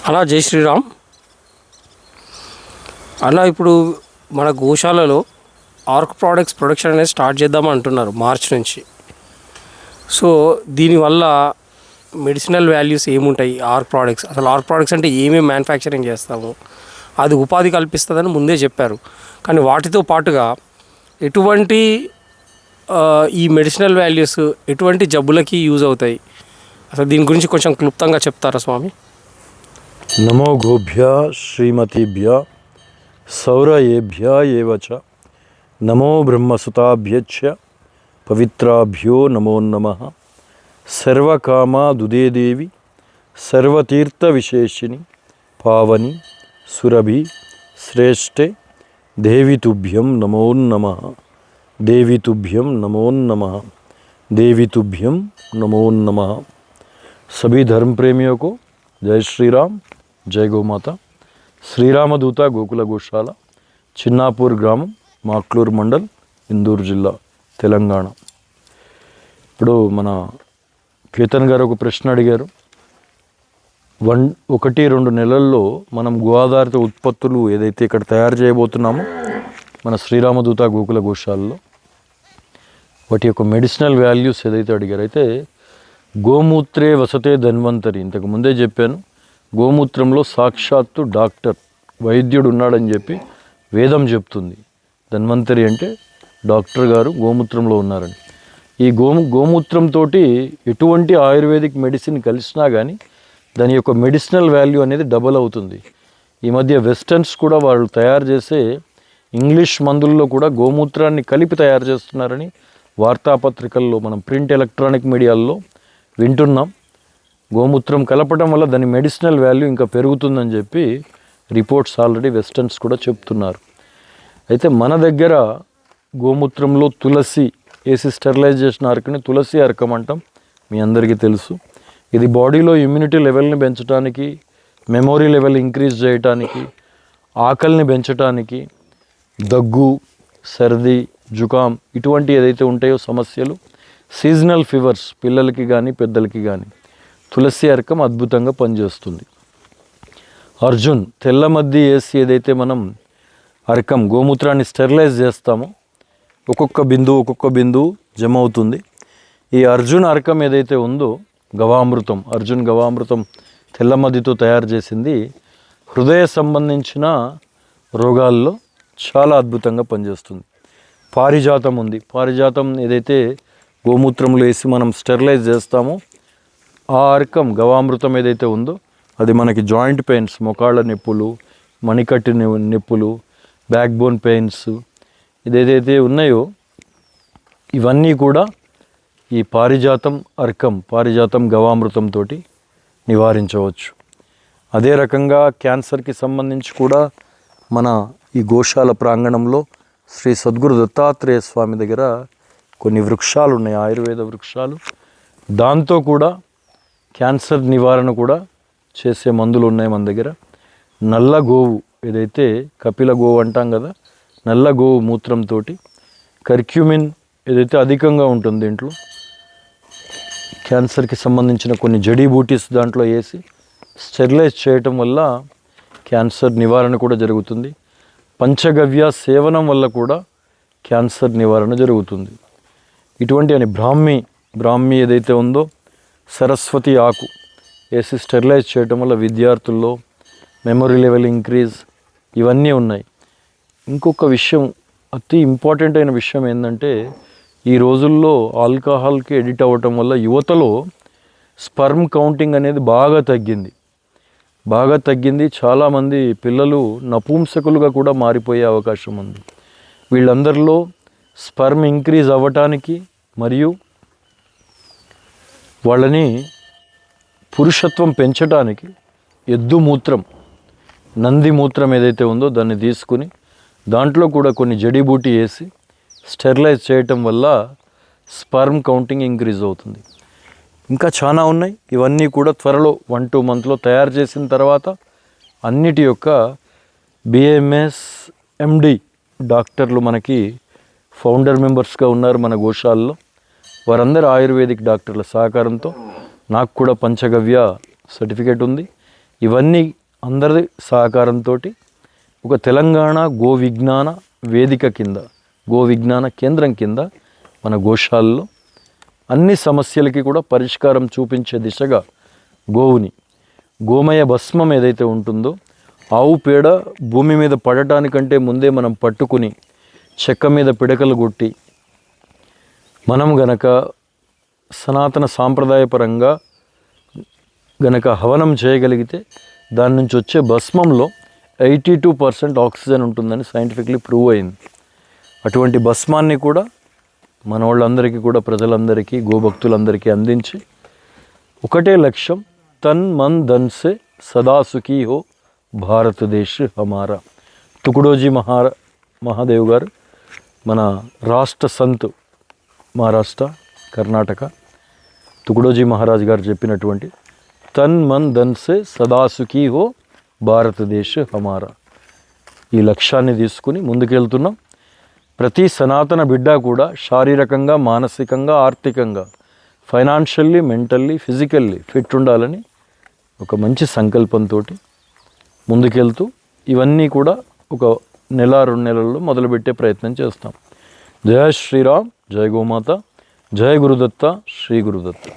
అలా జై శ్రీరామ్. అలా ఇప్పుడు మన గోశాలలో ఆర్క్ ప్రోడక్ట్స్ ప్రొడక్షన్ అనేది స్టార్ట్ చేద్దామని అంటున్నారు మార్చ్ నుంచి. సో దీనివల్ల మెడిసినల్ వాల్యూస్ ఏముంటాయి ఆర్క్ ప్రోడక్ట్స్, అసలు ఆర్క్ ప్రోడక్ట్స్ అంటే ఏమేమి మ్యానుఫ్యాక్చరింగ్ చేస్తాము, అది ఉపాధి కల్పిస్తుందని ముందే చెప్పారు. కానీ వాటితో పాటుగా ఎటువంటి ఈ మెడిసినల్ వాల్యూస్ ఎటువంటి జబ్బులకి యూజ్ అవుతాయి, అసలు దీని గురించి కొంచెం క్లుప్తంగా చెప్తారా స్వామి? నమో గోభ్య శ్రీమతిభ్య సౌరయేభ్య ఏవచ నమో బ్రహ్మసుతాభ్యచ్చ పవిత్రాభ్యో నమో నమః. సర్వకామా దుదేదేవి సర్వతీర్థ విశేషిని పావని సురభి శ్రేష్ఠే దేవి తుభ్యం నమో నమః. దేవి తుభ్యం నమో నమః. देवी तुभ्यम नमो नमः. सभी धर्म प्रेमियों को जय श्री राम, जय गौ माता. శ్రీరామదూత గోకుల గోశాల, చిన్నాపూర్ గ్రామం, మాక్లూర్ మండల్, ఇందూరు జిల్లా, తెలంగాణ. ఇప్పుడు మన కేతన్ గారు ఒక ప్రశ్న అడిగారు. 1-2 నెలల్లో మనం గో ఆధారిత ఉత్పత్తులు ఏదైతే ఇక్కడ తయారు చేయబోతున్నామో మన శ్రీరామదూత గోకుల గోశాలలో, వాటి యొక్క మెడిసినల్ వాల్యూస్ ఏదైతే అడిగారు. అయితే గోమూత్రే వసతే ధన్వంతరి, ఇంతకు ముందే చెప్పాను, గోమూత్రంలో సాక్షాత్తు డాక్టర్ వైద్యుడు ఉన్నాడని చెప్పి వేదం చెప్తుంది. ధన్వంతరి అంటే డాక్టర్ గారు గోమూత్రంలో ఉన్నారని. ఈ గోమూత్రంతో ఎటువంటి ఆయుర్వేదిక్ మెడిసిన్ కలిసినా కానీ దాని యొక్క మెడిసినల్ వాల్యూ అనేది డబల్ అవుతుంది. ఈ మధ్య వెస్టర్న్స్ కూడా వాళ్ళు తయారు చేసే ఇంగ్లీష్ మందుల్లో కూడా గోమూత్రాన్ని కలిపి తయారు చేస్తున్నారని వార్తాపత్రికల్లో, మనం ప్రింట్ ఎలక్ట్రానిక్ మీడియాల్లో వింటున్నాం. గోమూత్రం కలపడం వల్ల దాని మెడిసినల్ వాల్యూ ఇంకా పెరుగుతుందని చెప్పి రిపోర్ట్స్ ఆల్రెడీ వెస్టర్న్స్ కూడా చెప్తున్నారు. అయితే మన దగ్గర గోమూత్రంలో తులసి వేసి స్టెరిలైజ్ చేసిన అరకని తులసి అరకం అంటాం, మీ అందరికీ తెలుసు. ఇది బాడీలో ఇమ్యూనిటీ లెవెల్ని పెంచడానికి, మెమొరీ లెవెల్ ఇంక్రీజ్ చేయడానికి, ఆకలిని పెంచడానికి, దగ్గు, సర్ది, జుకాం ఇటువంటి ఏదైతే ఉంటాయో సమస్యలు, సీజనల్ ఫీవర్స్ పిల్లలకి కానీ పెద్దలకి కానీ తులసి అరకం అద్భుతంగా పనిచేస్తుంది. అర్జున్ తెల్ల మద్ది వేసి ఏదైతే మనం అరకం గోమూత్రాన్ని స్టెరిలైజ్ చేస్తామో ఒక్కొక్క బిందువు జమ అవుతుంది. ఈ అర్జున్ అరకం ఏదైతే ఉందో గవామృతం, అర్జున్ గవామృతం తెల్ల మద్దితో తయారు చేసింది హృదయ సంబంధించిన రోగాల్లో చాలా అద్భుతంగా పనిచేస్తుంది. పారిజాతం ఉంది, పారిజాతం ఏదైతే గోమూత్రంలో వేసి మనం స్టెరిలైజ్ చేస్తామో ఆ అరకం గవామృతం ఏదైతే ఉందో అది మనకి జాయింట్ పెయిన్స్, మొకాళ్ళ నొప్పులు, మణికట్టు నొప్పులు, బ్యాక్ బోన్ పెయిన్స్ ఇదేదైతే ఉన్నాయో ఇవన్నీ కూడా ఈ పారిజాతం అర్కం, పారిజాతం గవామృతంతో నివారించవచ్చు. అదే రకంగా క్యాన్సర్కి సంబంధించి కూడా మన ఈ గోశాల ప్రాంగణంలో శ్రీ సద్గురు దత్తాత్రేయ స్వామి దగ్గర కొన్ని వృక్షాలు ఉన్నాయి, ఆయుర్వేద వృక్షాలు. దాంతో కూడా క్యాన్సర్ నివారణ కూడా చేసే మందులు ఉన్నాయి మన దగ్గర. నల్ల గోవు ఏదైతే కపిల గోవు అంటాం కదా, నల్ల గోవు మూత్రంతో కర్క్యూమిన్ ఏదైతే అధికంగా ఉంటుంది దీంట్లో, క్యాన్సర్కి సంబంధించిన కొన్ని జడీబూటీస్ దాంట్లో వేసి స్టెరిలైజ్ చేయటం వల్ల క్యాన్సర్ నివారణ కూడా జరుగుతుంది. పంచగవ్య సేవనం వల్ల కూడా క్యాన్సర్ నివారణ జరుగుతుంది. ఇటువంటి అని బ్రాహ్మి ఏదైతే ఉందో సరస్వతి ఆకు వేసి స్టెరిలైజ్ చేయటం వల్ల విద్యార్థుల్లో మెమొరీ లెవెల్ ఇంక్రీజ్ ఇవన్నీ ఉన్నాయి. ఇంకొక విషయం, అతి ఇంపార్టెంట్ అయిన విషయం ఏంటంటే ఈ రోజుల్లో ఆల్కహాల్కి ఎడిట్ అవ్వటం వల్ల యువతలో స్పర్మ్ కౌంటింగ్ అనేది బాగా తగ్గింది. చాలామంది పిల్లలు నపుంసకులుగా కూడా మారిపోయే అవకాశం ఉంది. వీళ్ళందరిలో స్పర్మ్ ఇంక్రీజ్ అవ్వటానికి మరియు వాళ్ళని పురుషత్వం పెంచడానికి ఎద్దు మూత్రం, నంది మూత్రం ఏదైతే ఉందో దాన్ని తీసుకుని దాంట్లో కూడా కొన్ని జడీబూటీ వేసి స్టెరిలైజ్ చేయటం వల్ల స్పర్మ్ కౌంటింగ్ ఇంక్రీజ్ అవుతుంది. ఇంకా చాలా ఉన్నాయి. ఇవన్నీ కూడా త్వరలో 1-2 మంత్లో తయారు చేసిన తర్వాత అన్నిటి యొక్క BAMS MD డాక్టర్లు మనకి ఫౌండర్ మెంబర్స్గా ఉన్నారు మన గోశాలలో. వారందరూ ఆయుర్వేదిక్ డాక్టర్ల సహకారంతో, నాకు కూడా పంచగవ్య సర్టిఫికేట్ ఉంది. ఇవన్నీ అందరి సహకారంతో ఒక తెలంగాణ గో విజ్ఞాన వేదిక కింద, గో విజ్ఞాన కేంద్రం కింద మన గోశాలలో అన్ని సమస్యలకి కూడా పరిష్కారం చూపించే దిశగా గోవుని, గోమయ భస్మం ఏదైతే ఉంటుందో, ఆవు పేడ భూమి మీద పడటానికంటే ముందే మనం పట్టుకుని చెక్క మీద పిడకలు కొట్టి మనం గనక సనాతన సాంప్రదాయపరంగా గనక హవనం చేయగలిగితే దాని నుంచి వచ్చే భస్మంలో 82% ఆక్సిజన్ ఉంటుందని సైంటిఫిక్లీ ప్రూవ్ అయింది. అటువంటి భస్మాన్ని కూడా మన వాళ్ళందరికీ కూడా, ప్రజలందరికీ, గోభక్తులందరికీ అందించి ఒకటే లక్ష్యం, తన్ మన్ ధన్ సే సదా సుఖీ హో భారతదేశ్ హమారా. తుకుడోజీ మహాదేవ్ గారు, మన రాష్ట్ర సంత్, మహారాష్ట్ర, కర్ణాటక తుకుడోజీ మహారాజ్ గారు చెప్పినటువంటి తన్ మన్ ధన్ సే సదా సుఖీ హో భారతదేశ్ హమారా ఈ లక్ష్యాన్ని తీసుకుని ముందుకెళ్తున్నాం. ప్రతి సనాతన బిడ్డ కూడా శారీరకంగా, మానసికంగా, ఆర్థికంగా, ఫైనాన్షియల్లీ, మెంటల్లీ, ఫిజికల్లీ ఫిట్ ఉండాలని ఒక మంచి సంకల్పంతో ముందుకెళ్తూ ఇవన్నీ కూడా ఒక నెల 2 నెలల్లో మొదలుపెట్టే ప్రయత్నం చేస్తాం. జయ శ్రీరామ్, జయ గోమాత, జయ గురుదత్త, శ్రీ గురుదత్త.